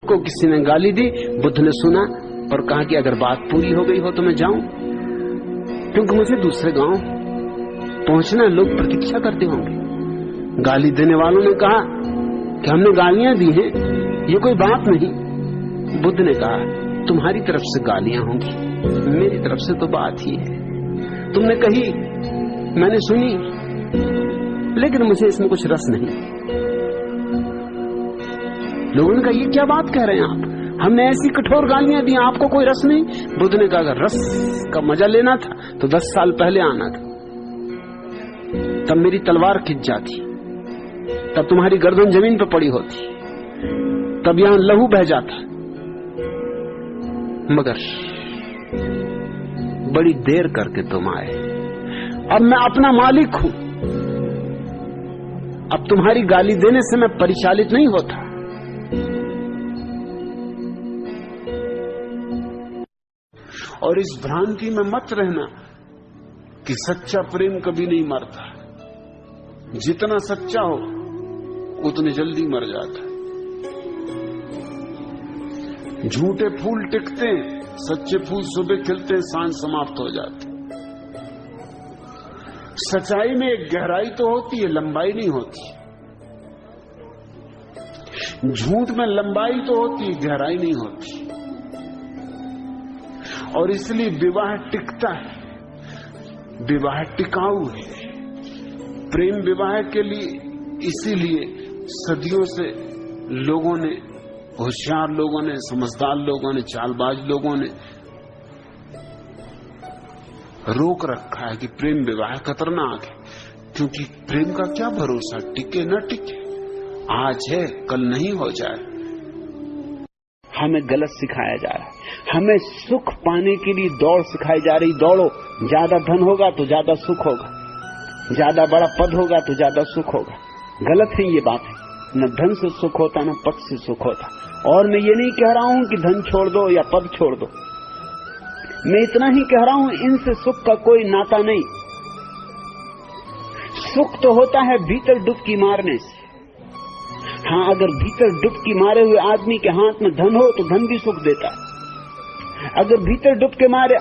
को किसी ने गाली दी, बुद्ध ने सुना और कहा कि अगर बात पूरी हो गई हो तो मैं जाऊं, क्योंकि मुझे दूसरे गांव पहुंचना, लोग प्रतीक्षा करते होंगे। गाली देने वालों ने कहा कि हमने गालियां दी हैं, ये कोई बात नहीं। बुद्ध ने कहा तुम्हारी तरफ से गालियां होंगी, मेरी तरफ से तो बात ही है। तुमने कही, मैंने सुनी, लेकिन मुझे इसमें कुछ रस नहीं। लोगों ने कहा ये क्या बात कह रहे हैं आप, हमने ऐसी कठोर गालियां दी, आपको कोई रस नहीं। बुद्ध ने कहा अगर रस का मजा लेना था तो 10 साल पहले आना था, तब मेरी तलवार खिंच जाती, तब तुम्हारी गर्दन जमीन पर पड़ी होती, तब यहां लहू बह जाता। मगर बड़ी देर करके तुम आए, अब मैं अपना मालिक हूं, अब तुम्हारी गाली देने से मैं परिचालित नहीं होता। और इस भ्रांति में मत रहना कि सच्चा प्रेम कभी नहीं मरता। जितना सच्चा हो उतनी जल्दी मर जाता है। झूठे फूल टिकते हैं, सच्चे फूल सुबह खिलते हैं, सांझ समाप्त हो जाते। सच्चाई में एक गहराई तो होती है, लंबाई नहीं होती। झूठ में लंबाई तो होती है, गहराई नहीं होती। और इसलिए विवाह टिकता है, विवाह टिकाऊ है। प्रेम विवाह के लिए इसीलिए सदियों से लोगों ने, होशियार लोगों ने, समझदार लोगों ने, चालबाज लोगों ने रोक रखा है कि प्रेम विवाह खतरनाक है। क्योंकि प्रेम का क्या भरोसा, टिके न टिके, आज है कल नहीं हो जाए। हमें गलत सिखाया जा रहा है, हमें सुख पाने के लिए दौड़ सिखाई जा रही। दौड़ो, ज्यादा धन होगा तो ज्यादा सुख होगा, ज्यादा बड़ा पद होगा तो ज्यादा सुख होगा। गलत है ये बात है। न धन से सुख होता, न पद से सुख होता। और मैं ये नहीं कह रहा हूं कि धन छोड़ दो या पद छोड़ दो, मैं इतना ही कह रहा हूं इनसे सुख का कोई नाता नहीं। सुख तो होता है भीतर डुबकी मारने से। हाँ, अगर भीतर डुबकी मारे हुए आदमी के हाथ में धन हो तो धन भी सुख देता है। अगर भीतर डुबके मारे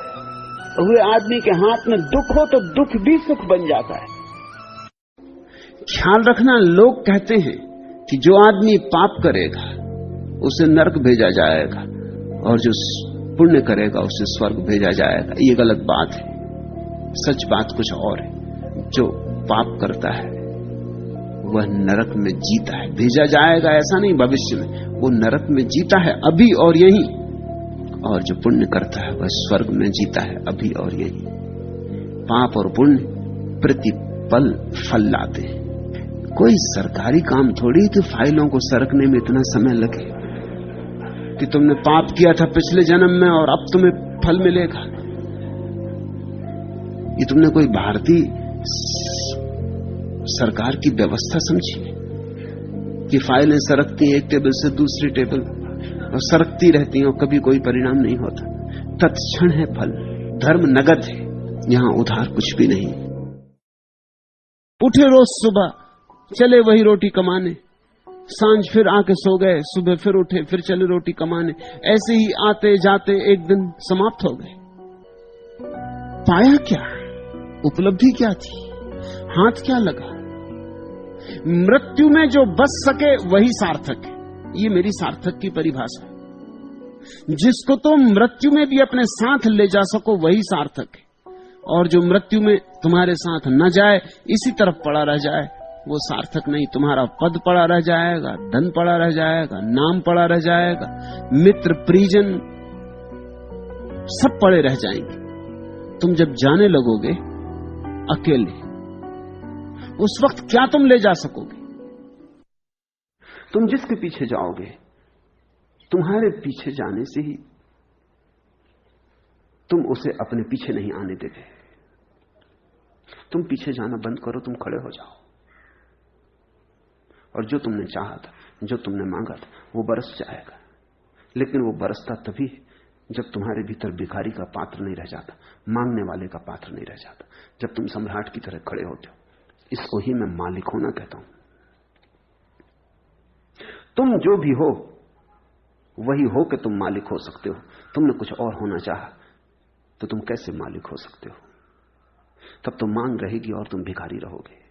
हुए आदमी के हाथ में दुख हो तो दुख भी सुख बन जाता है। ख्याल रखना, लोग कहते हैं कि जो आदमी पाप करेगा उसे नरक भेजा जाएगा और जो पुण्य करेगा उसे स्वर्ग भेजा जाएगा। ये गलत बात है। सच बात कुछ और है। जो पाप करता है वह नरक में जीता है, भेजा जाएगा ऐसा नहीं भविष्य में, वो नरक में जीता है अभी और यहीं। और जो पुण्य करता है वह स्वर्ग में जीता है अभी और यहीं। पाप और पुण्य प्रतिपल फल लाते हैं। कोई सरकारी काम थोड़ी कि फाइलों को सरकने में इतना समय लगे कि तुमने पाप किया था पिछले जन्म में और अब तुम्हें फल मिलेगा। ये तुमने कोई भारतीय सरकार की व्यवस्था समझी कि फाइलें सरकती हैं एक टेबल से दूसरी टेबल और सरकती रहती हैं और कभी कोई परिणाम नहीं होता। तत्क्षण है फल। धर्म नगद है, यहां उधार कुछ भी नहीं। उठे रोज सुबह, चले वही रोटी कमाने, सांझ फिर आके सो गए, सुबह फिर उठे, फिर चले रोटी कमाने। ऐसे ही आते जाते एक दिन समाप्त हो गए। पाया क्या? उपलब्धि क्या थी? हाथ क्या लगा? मृत्यु में जो बच सके वही सार्थक है। ये मेरी सार्थक की परिभाषा है। जिसको तुम मृत्यु में भी अपने साथ ले जा सको वही सार्थक है। और जो मृत्यु में तुम्हारे साथ न जाए, इसी तरफ पड़ा रह जाए, वो सार्थक नहीं। तुम्हारा पद पड़ा रह जाएगा, धन पड़ा रह जाएगा, नाम पड़ा रह जाएगा, मित्र परिजन सब पड़े रह जाएंगे। तुम जब जाने लगोगे अकेले, उस वक्त क्या तुम ले जा सकोगे? तुम जिसके पीछे जाओगे, तुम्हारे पीछे जाने से ही तुम उसे अपने पीछे नहीं आने देते। तुम पीछे जाना बंद करो, तुम खड़े हो जाओ और जो तुमने चाहा था, जो तुमने मांगा था, वो बरस जाएगा। लेकिन वो बरसता तभी जब तुम्हारे भीतर भिखारी का पात्र नहीं रह जाता, मांगने वाले का पात्र नहीं रह जाता, जब तुम सम्राट की तरह खड़े होते हो। इसको ही मैं मालिक होना कहता हूं। तुम जो भी हो, वही हो कि तुम मालिक हो सकते हो। तुमने कुछ और होना चाहा तो तुम कैसे मालिक हो सकते हो? तब तो मांग रहेगी और तुम भिखारी रहोगे।